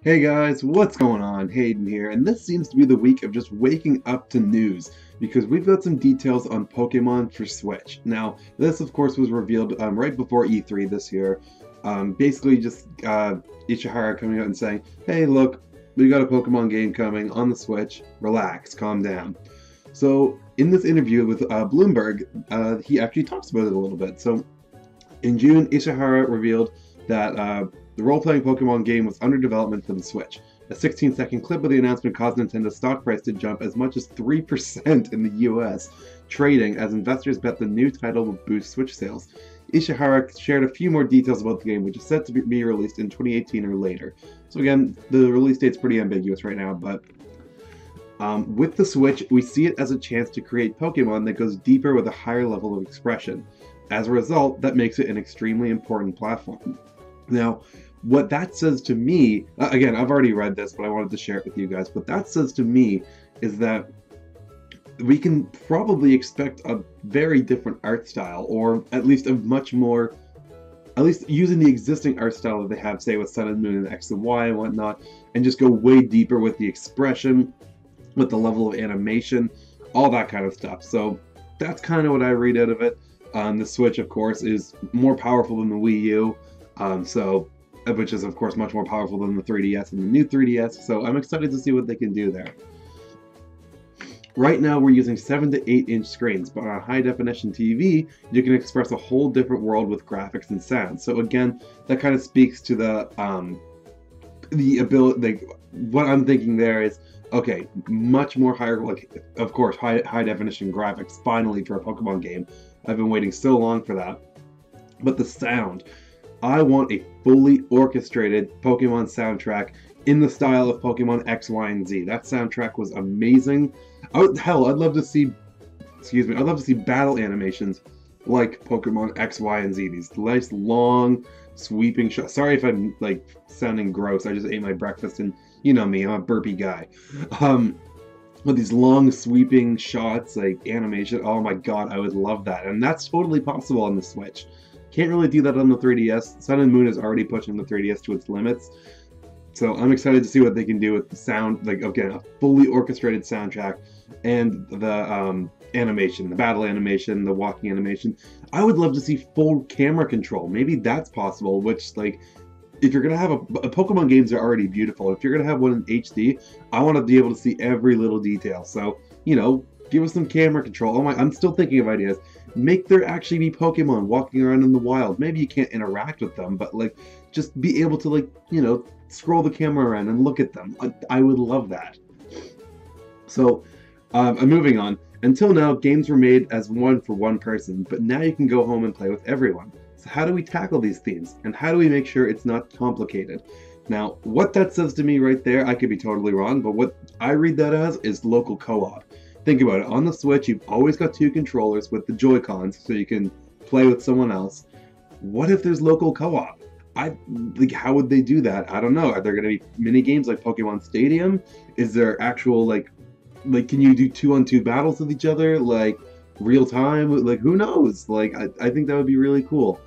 Hey guys, what's going on? Hayden here, and this seems to be the week of just waking up to news because we've got some details on Pokemon for Switch. Now, this of course was revealed right before E3 this year. Basically, just Ishihara coming out and saying, "Hey, look, we got a Pokemon game coming on the Switch. Relax, calm down." So, in this interview with Bloomberg, he actually talks about it a little bit. So, in June, Ishihara revealed that the role-playing Pokemon game was under development for the Switch. A 16-second clip of the announcement caused Nintendo's stock price to jump as much as 3% in the US, trading as investors bet the new title would boost Switch sales. Ishihara shared a few more details about the game, which is set to be released in 2018 or later. So again, the release date's pretty ambiguous right now, but with the Switch, we see it as a chance to create Pokemon that goes deeper with a higher level of expression. As a result, that makes it an extremely important platform. Now, what that says to me, again, I've already read this, but I wanted to share it with you guys. What that says to me is that we can probably expect a very different art style, or at least a much more, at least using the existing art style that they have, say, with Sun and Moon and X and Y and whatnot, and just go way deeper with the expression, with the level of animation, all that kind of stuff. So that's kind of what I read out of it. The Switch, of course, is more powerful than the Wii U, which is, of course, much more powerful than the 3DS and the new 3DS, so I'm excited to see what they can do there. Right now, we're using 7 to 8 inch screens, but on a high-definition TV, you can express a whole different world with graphics and sound. So again, that kind of speaks to the ability, like, what I'm thinking there is, okay, much more higher, like, of course, high-definition graphics, finally, for a Pokemon game. I've been waiting so long for that. But the sound, I want a fully orchestrated Pokemon soundtrack in the style of Pokemon X, Y, and Z. That soundtrack was amazing. Hell, I'd love to see, I'd love to see battle animations like Pokemon X, Y, and Z. These nice, long, sweeping shots. Sorry if I'm, like, sounding gross. I just ate my breakfast and, you know me, I'm a burpy guy. With these long, sweeping shots, like, animation, oh my god, I would love that. And that's totally possible on the Switch. Can't really do that on the 3DS. Sun and Moon is already pushing the 3DS to its limits. So I'm excited to see what they can do with the sound, like, again, a fully orchestrated soundtrack and the animation, the battle animation, the walking animation. I would love to see full camera control. Maybe that's possible, which, like, if you're going to have a Pokemon games are already beautiful. If you're going to have one in HD, I want to be able to see every little detail. So, you know, give us some camera control. Oh my, I'm still thinking of ideas. Make there actually be Pokemon walking around in the wild. Maybe you can't interact with them, but, like, just be able to, like, you know, scroll the camera around and look at them. I would love that. So, I'm moving on. Until now, games were made as one for one person, but now you can go home and play with everyone. So how do we tackle these themes? And how do we make sure it's not complicated? Now, what that says to me right there, I could be totally wrong, but what I read that as is local co-op. Think about it. On the Switch, you've always got 2 controllers with the Joy-Cons, so you can play with someone else. What if there's local co-op? Like, how would they do that? I don't know. Are there going to be mini games like Pokemon Stadium? Is there actual, like, can you do 2-on-2 battles with each other, like, real time? Like, who knows? Like, I think that would be really cool.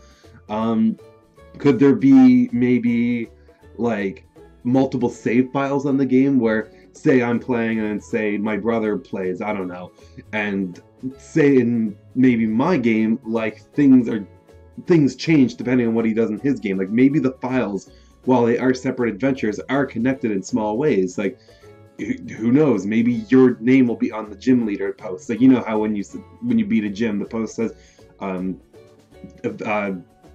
Could there be maybe, like, multiple save files on the game where, say I'm playing and say my brother plays, I don't know, and say in maybe my game, like, things change depending on what he does in his game. Like, maybe the files, while they are separate adventures, are connected in small ways. Like, who knows? Maybe your name will be on the gym leader post. Like, you know how when you beat a gym, the post says,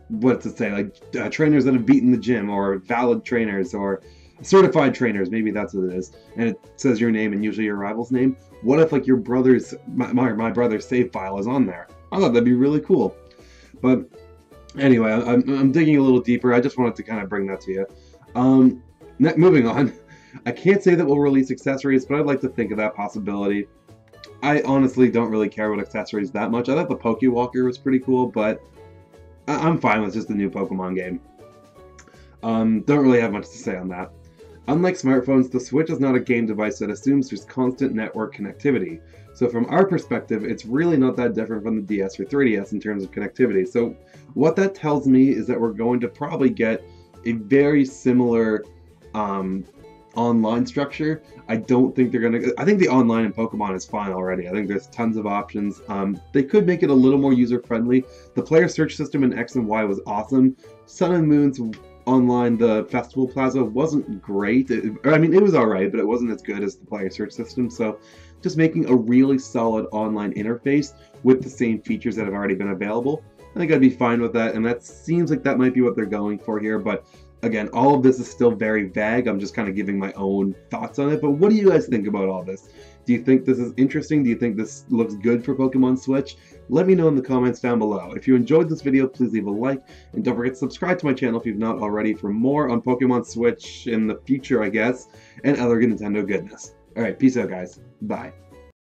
what's it say? Like, trainers that have beaten the gym, or valid trainers, or certified trainers, maybe that's what it is, and it says your name and usually your rival's name. What if, like, your brother's, my brother's save file is on there? I thought that'd be really cool. But anyway, I'm digging a little deeper. I just wanted to kind of bring that to you. Moving on. I can't say that we'll release accessories, but I'd like to think of that possibility. I honestly don't really care about accessories that much. I thought the Pokewalker was pretty cool, but I'm fine with just the new Pokemon game. Don't really have much to say on that. Unlike smartphones, the Switch is not a game device that assumes there's constant network connectivity. So from our perspective, it's really not that different from the DS or 3DS in terms of connectivity. So what that tells me is that we're going to probably get a very similar online structure. I don't think they're gonna. I think the online in Pokemon is fine already. I think there's tons of options. They could make it a little more user friendly. The player search system in X and Y was awesome. Sun and Moon's online, the Festival Plaza wasn't great. It was alright, but it wasn't as good as the player search system. So, just making a really solid online interface with the same features that have already been available, I think I'd be fine with that. And that seems like that might be what they're going for here, but again, all of this is still very vague. I'm just kind of giving my own thoughts on it. But what do you guys think about all this? Do you think this is interesting? Do you think this looks good for Pokemon Switch? Let me know in the comments down below. If you enjoyed this video, please leave a like. And don't forget to subscribe to my channel if you've not already for more on Pokemon Switch in the future, I guess, and other Nintendo goodness. Alright, peace out, guys. Bye.